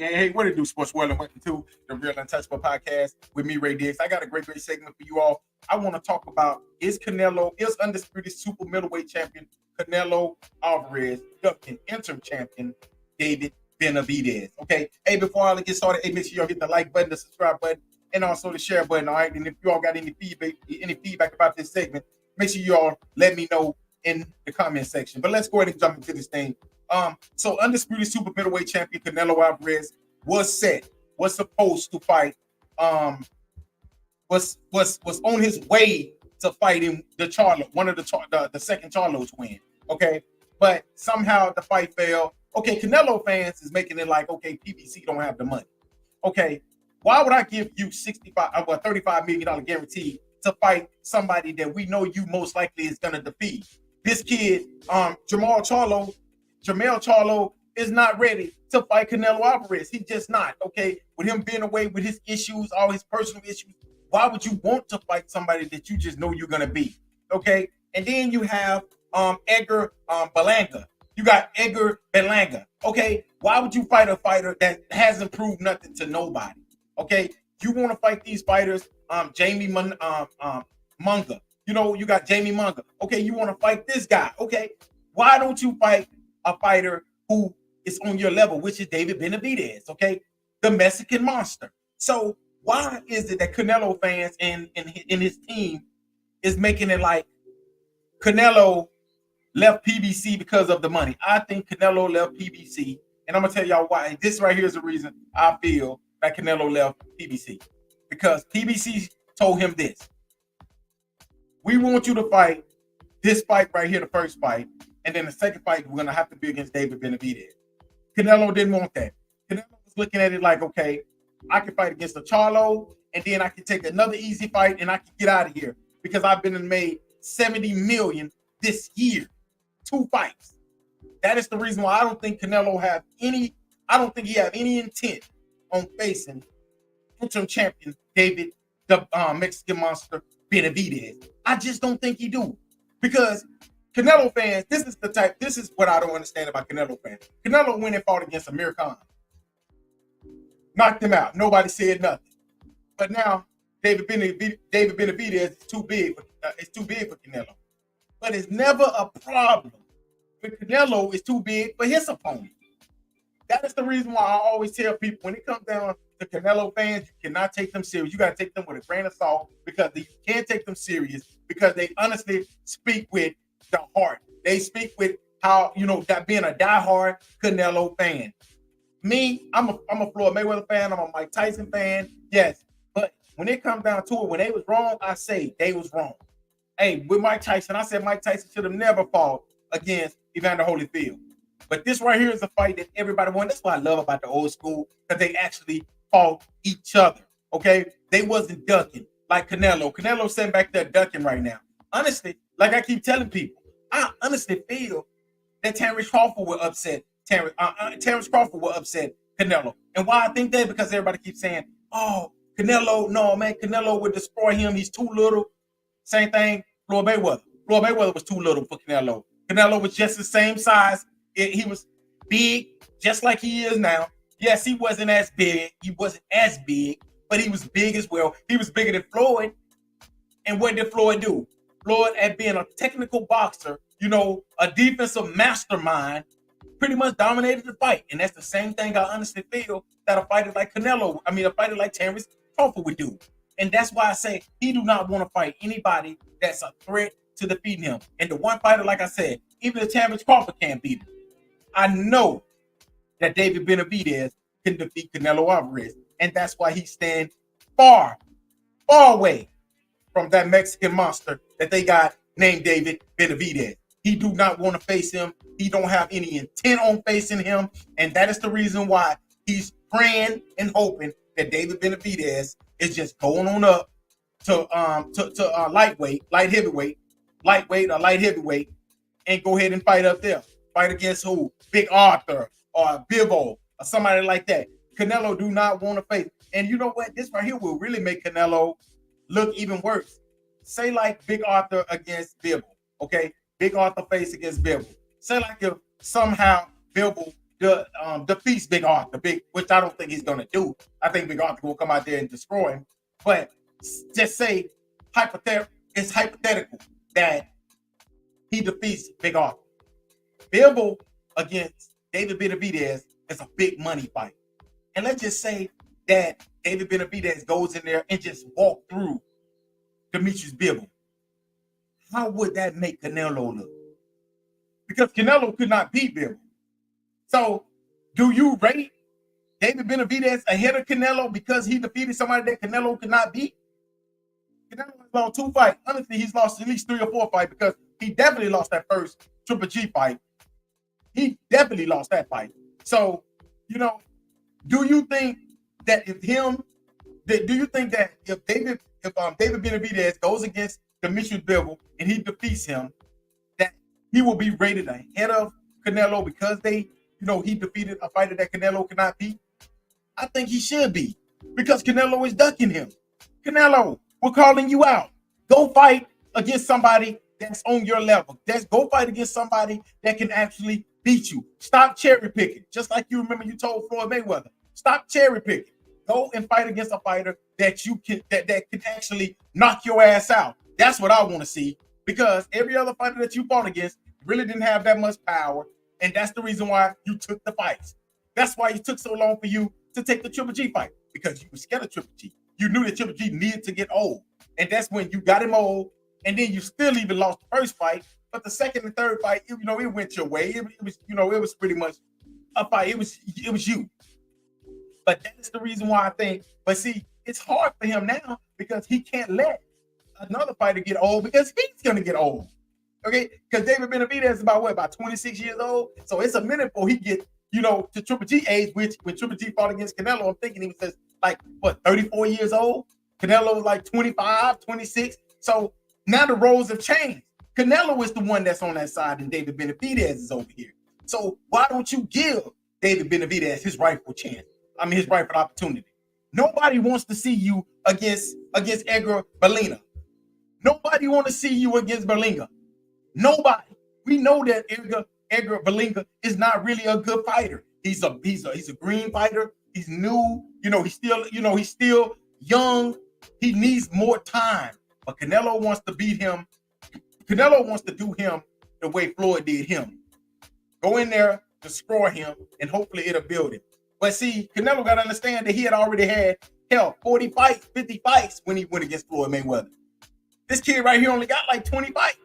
Hey, what it do, Sports World, and welcome to the Real Untouchable Podcast with me, Ray Diggs. I got a great segment for you all. I want to talk about is Undisputed Super Middleweight Champion Canelo Alvarez ducking Interim Champion David Benavidez. Okay, hey, before I get started, hey, make sure y'all hit the like button, the subscribe button, and also the share button. All right, and if you all got any feedback about this segment, make sure you all let me know in the comment section. But let's go ahead and jump into this thing. So Undisputed Super Middleweight Champion Canelo Alvarez was supposed to fight, was on his way to fighting the Charlo, the second Charlo's win. Okay, but somehow the fight failed. Okay, Canelo fans is making it like, okay, PBC don't have the money. Okay, why would I give you $35 million guarantee to fight somebody that we know you most likely is gonna defeat? This kid, Jermell Charlo is not ready to fight Canelo Alvarez. He's just not. Okay, with him being away with his issues, all his personal issues, why would you want to fight somebody that you just know you're gonna beat? Okay, and then you have Edgar Berlanga. You got Edgar Berlanga. Okay, why would you fight a fighter that hasn't proved nothing to nobody? Okay, you want to fight these fighters, Jamie Munga. You know, you got Jamie Munga. Okay, you want to fight this guy. Okay, why don't you fight a fighter who is on your level, which is David Benavidez, okay? The Mexican monster. So why is it that Canelo fans and his team is making it like Canelo left PBC because of the money? I think Canelo left PBC, and I'm going to tell y'all why. This right here is the reason I feel that Canelo left PBC. Because PBC told him this. We want you to fight this fight right here, the first fight, and then the second fight, we're going to have to be against David Benavidez. Canelo didn't want that. Canelo was looking at it like, okay, I can fight against a Charlo, and then I can take another easy fight, and I can get out of here because I've been and made $70 million this year. 2 fights. That is the reason why I don't think Canelo have any intent on facing interim champion David, the Mexican monster, Benavidez. I just don't think he do. Because Canelo fans, this is what I don't understand about Canelo fans. Canelo went and fought against Amir Khan. Knocked him out. Nobody said nothing. But now David Benavidez is too big. It's too big for Canelo. But it's never a problem when Canelo is too big for his opponent. That is the reason why I always tell people when it comes down to Canelo fans, you cannot take them serious. You got to take them with a grain of salt because you can't take them serious because they honestly speak with the heart. They speak with how, that being a diehard Canelo fan. Me, I'm a Floyd Mayweather fan. I'm a Mike Tyson fan. Yes. But when it comes down to it, when they was wrong, I say they was wrong. Hey, with Mike Tyson, I said Mike Tyson should have never fought against Evander Holyfield. But this right here is a fight that everybody won. That's what I love about the old school, because they actually fought each other. Okay? They wasn't ducking like Canelo. Canelo's sitting back there ducking right now. Honestly, like I keep telling people, I honestly feel that Terrence Crawford will upset Canelo. And why I think that? Because everybody keeps saying, oh, Canelo, no, man, Canelo would destroy him. He's too little. Same thing, Floyd Mayweather. Floyd Mayweather was too little for Canelo. Canelo was just the same size. He was big, just like he is now. Yes, he wasn't as big. He wasn't as big, but he was big as well. He was bigger than Floyd. And what did Floyd do? Floyd, at being a technical boxer, a defensive mastermind, pretty much dominated the fight. And that's the same thing I honestly feel that a fighter like Terrence Crawford would do. And that's why I say he do not want to fight anybody that's a threat to defeating him. And the one fighter, like I said, even if Terrence Crawford can't beat him, I know that David Benavidez can defeat Canelo Alvarez. And that's why he stands far, far away from that Mexican monster that they got named David Benavidez. He do not want to face him. He don't have any intent on facing him. And that is the reason why he's praying and hoping that David Benavidez is just going on up to light heavyweight, and go ahead and fight up there. Fight against who? Big Arthur or Bivol or somebody like that. Canelo do not want to face. And you know what? This right here will really make Canelo look even worse. Say like Big Arthur against Bivol, okay? Big Arthur face against Bivol. Say like if somehow Bivol defeats Big Arthur, which I don't think he's gonna do. I think Big Arthur will come out there and destroy him. But just say it's hypothetical that he defeats Big Arthur. Bivol against David Benavidez is a big money fight. And let's just say that David Benavidez goes in there and just walk through Demetrius Bivol. How would that make Canelo look? Because Canelo could not beat Bivol. So do you rate David Benavidez ahead of Canelo because he defeated somebody that Canelo could not beat? Canelo has lost 2 fights. Honestly, he's lost at least 3 or 4 fights because he definitely lost that first Triple G fight. He definitely lost that fight. So, do you think that if David Benavidez goes against Demetrius Bivol and he defeats him, that he will be rated ahead of Canelo because he defeated a fighter that Canelo cannot beat? I think he should be because Canelo is ducking him. Canelo, we're calling you out. Go fight against somebody that's on your level. Go fight against somebody that can actually beat you. Stop cherry picking. Just like you remember you told Floyd Mayweather. Stop cherry picking. Go and fight against a fighter that can actually knock your ass out. That's what I want to see because every other fighter that you fought against really didn't have that much power, and that's the reason why you took the fights. That's why it took so long for you to take the Triple G fight because you were scared of Triple G. You knew that Triple G needed to get old, and that's when you got him old, and then you still even lost the first fight, but the second and third fight, it went your way. It was pretty much a fight. It was you. But that's the reason why I think. But see, it's hard for him now because he can't let another fighter get old because he's gonna get old. Okay, because David Benavidez is about 26 years old. So it's a minute before he gets to Triple G age. Which when Triple G fought against Canelo, I'm thinking he was just 34 years old. Canelo was like 25, 26. So now the roles have changed. Canelo is the one that's on that side, and David Benavidez is over here. So why don't you give David Benavidez his rightful chance? His rightful opportunity. Nobody wants to see you against Edgar Berlanga. Nobody wants to see you against Berlanga. Nobody. We know that Edgar Berlanga is not really a good fighter. He's a green fighter. He's new. He's still young. He needs more time. But Canelo wants to beat him. Canelo wants to do him the way Floyd did him. Go in there, destroy him, and hopefully it'll build him. But see, Canelo got to understand that he had already had 40 fights, 50 fights when he went against Floyd Mayweather. This kid right here only got 20 fights.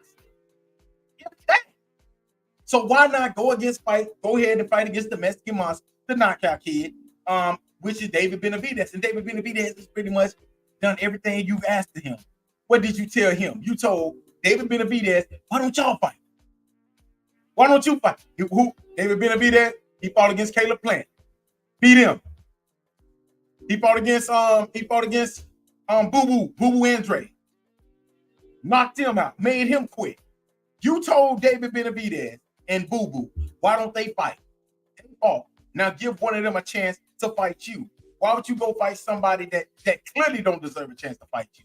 So why not go ahead and fight against the Mexican monster, the knockout kid, which is David Benavidez. And David Benavidez has pretty much done everything you've asked of him. What did you tell him? You told David Benavidez, why don't y'all fight? Why don't you fight? David Benavidez, he fought against Caleb Plant. Beat him. He fought against Boo Boo Andre. Knocked him out, made him quit. You told David Benavidez and Boo Boo, why don't they fight? They fought. Now give one of them a chance to fight you. Why would you go fight somebody that clearly don't deserve a chance to fight you?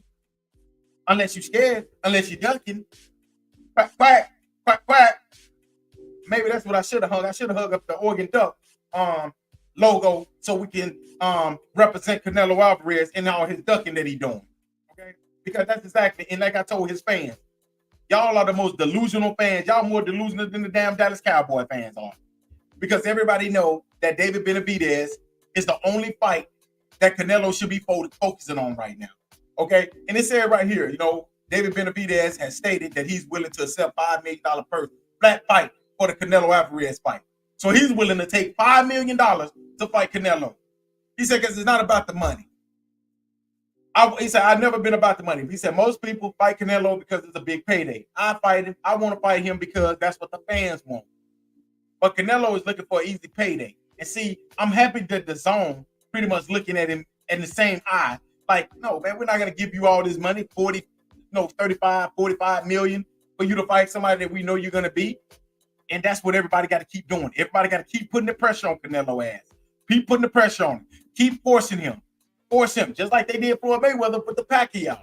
Unless you're scared, unless you're ducking. Quack, quack, quack, quack. Maybe that's what I should have hung. I should have hung up the Oregon Duck logo so we can represent Canelo Alvarez in all his ducking that he's doing. Okay? Because that's exactly, and like I told his fans, y'all are the most delusional fans. Y'all more delusional than the damn Dallas Cowboy fans are. Because everybody know that David Benavidez is the only fight that Canelo should be focusing on right now. Okay? And it said right here, David Benavidez has stated that he's willing to accept $5 million per flat fight for the Canelo Alvarez fight. So he's willing to take $5 million to fight Canelo. He said, because it's not about the money. He said, I've never been about the money. He said, most people fight Canelo because it's a big payday. I fight him. I want to fight him because that's what the fans want. But Canelo is looking for an easy payday. And see, I'm happy that the zone pretty much looking at him in the same eye. Like, no, man, we're not going to give you all this money, 35, 45 million for you to fight somebody that we know you're going to beat. And that's what everybody got to keep doing. Everybody got to keep putting the pressure on Canelo ass. Keep putting the pressure on him. Keep forcing him. Force him, just like they did Floyd Mayweather with the Pacquiao.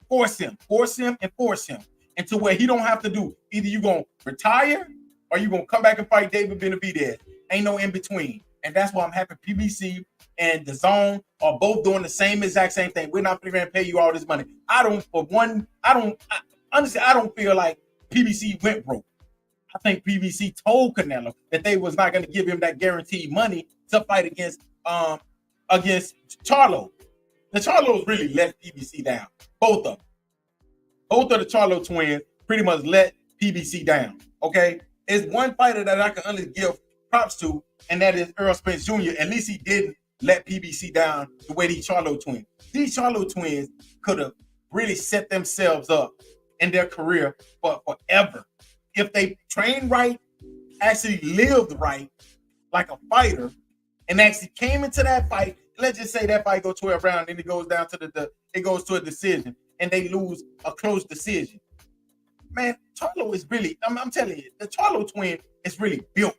Force him, and force him into where he don't have to do. Either you're going to retire or you're going to come back and fight David Benavidez. Ain't no in between. And that's why I'm happy PBC and the Zone are both doing the exact same thing. We're not going to pay you all this money. Honestly, I don't feel like PBC went broke. I think PBC told Canelo that they was not going to give him that guaranteed money to fight against Charlo. The Charlos really let PBC down. Both of them. Both of the Charlo twins pretty much let PBC down. Okay? It's one fighter that I can only give props to, and that is Earl Spence Jr. At least he didn't let PBC down the way these Charlo twins. These Charlo twins could have really set themselves up in their career for forever. If they trained right, actually lived right, like a fighter, and actually came into that fight, let's just say that fight goes 12 rounds, and it goes down to it goes to a decision, and they lose a close decision. Man, Charlo is really, I'm telling you, the Charlo twin is really built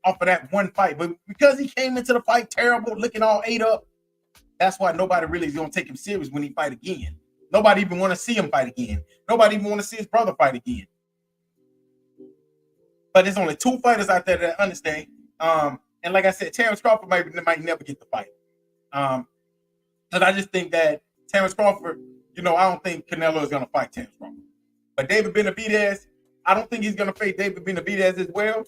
off of that one fight. But because he came into the fight terrible, looking all ate up, that's why nobody really is going to take him serious when he fight again. Nobody even want to see him fight again. Nobody even want to see his brother fight again. But there's only two fighters out there that understand. And like I said, Terrence Crawford might never get the fight. Because I just think that Terrence Crawford, I don't think Canelo is going to fight Terrence Crawford. But David Benavidez, I don't think he's going to face David Benavidez as well.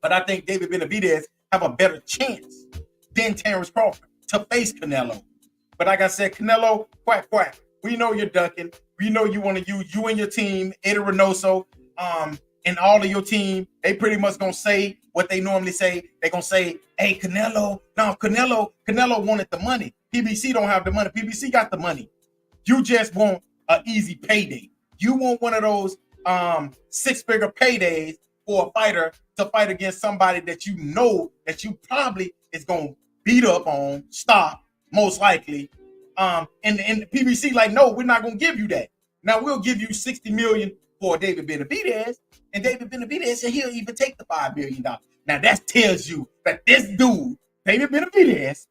But I think David Benavidez have a better chance than Terrence Crawford to face Canelo. But like I said, Canelo, quack, quack. We know you're ducking. We know you want to use you and your team, Eddie Reynoso, and all of your team. They pretty much going to say what they normally say. They're going to say, hey, Canelo wanted the money. PBC don't have the money. PBC got the money. You just want an easy payday. You want one of those six-figure paydays for a fighter to fight against somebody that you know that you probably is going to beat up on, stop, most likely. And PBC like, no, we're not going to give you that. Now, we'll give you $60 million for David Benavidez, and David Benavidez said he'll even take the $5 million. Now, that tells you that this dude, David Benavidez,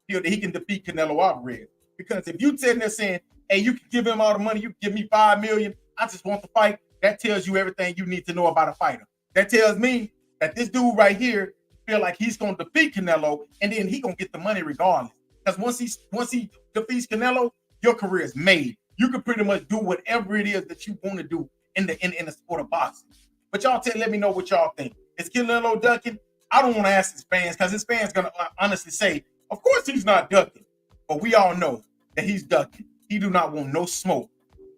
he can defeat Canelo Alvarez. Because if you sitting there saying, hey, you can give him all the money, you can give me $5 million, I just want the fight, that tells you everything you need to know about a fighter. That tells me that this dude right here feel like he's going to defeat Canelo, and then he going to get the money regardless. Because once he defeats Canelo, your career is made. You can pretty much do whatever it is that you want to do in the sport of boxing. But y'all let me know what y'all think. Is Canelo ducking? I don't want to ask his fans because his fans going to honestly say, of course he's not ducking. But we all know that he's ducking. He do not want no smoke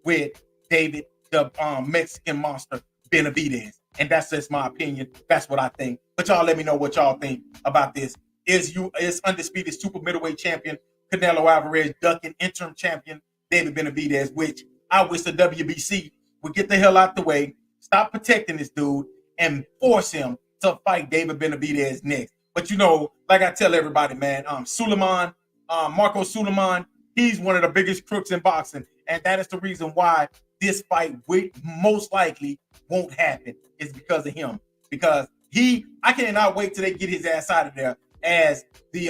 with David, the Mexican monster, Benavidez. And that's just my opinion. That's what I think. But y'all let me know what y'all think about this. Is Undisputed super middleweight champion Canelo Alvarez ducking interim champion David Benavidez, which I wish the WBC would get the hell out the way, stop protecting this dude, and force him to fight David Benavidez next. But like I tell everybody, man, Marco Suleiman, he's one of the biggest crooks in boxing, and that is the reason why this fight most likely won't happen. Is because of him. Because I cannot wait till they get his ass out of there as the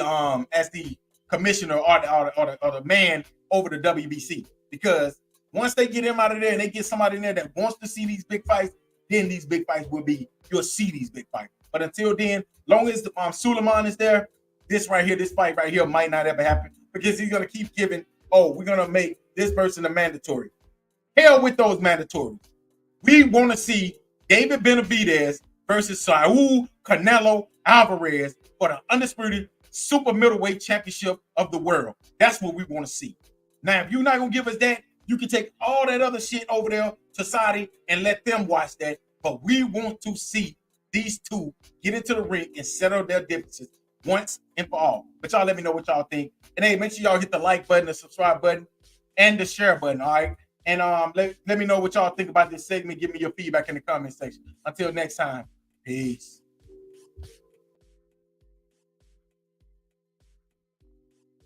commissioner or the man over the WBC. Because once they get him out of there and they get somebody in there that wants to see these big fights, then these big fights you'll see these big fights. But until then, long as Suleiman is there, this fight right here might not ever happen because he's going to keep giving, we're going to make this person a mandatory. Hell with those mandatories. We want to see David Benavidez versus Saul Canelo Alvarez for the Undisputed Super Middleweight Championship of the world. That's what we want to see. Now, if you're not going to give us that, you can take all that other shit over there to Saudi and let them watch that. But we want to see these two get into the ring and settle their differences once and for all. But y'all let me know what y'all think. And hey, make sure y'all hit the like button, the subscribe button, and the share button, all right? And let me know what y'all think about this segment. Give me your feedback in the comment section. Until next time, peace.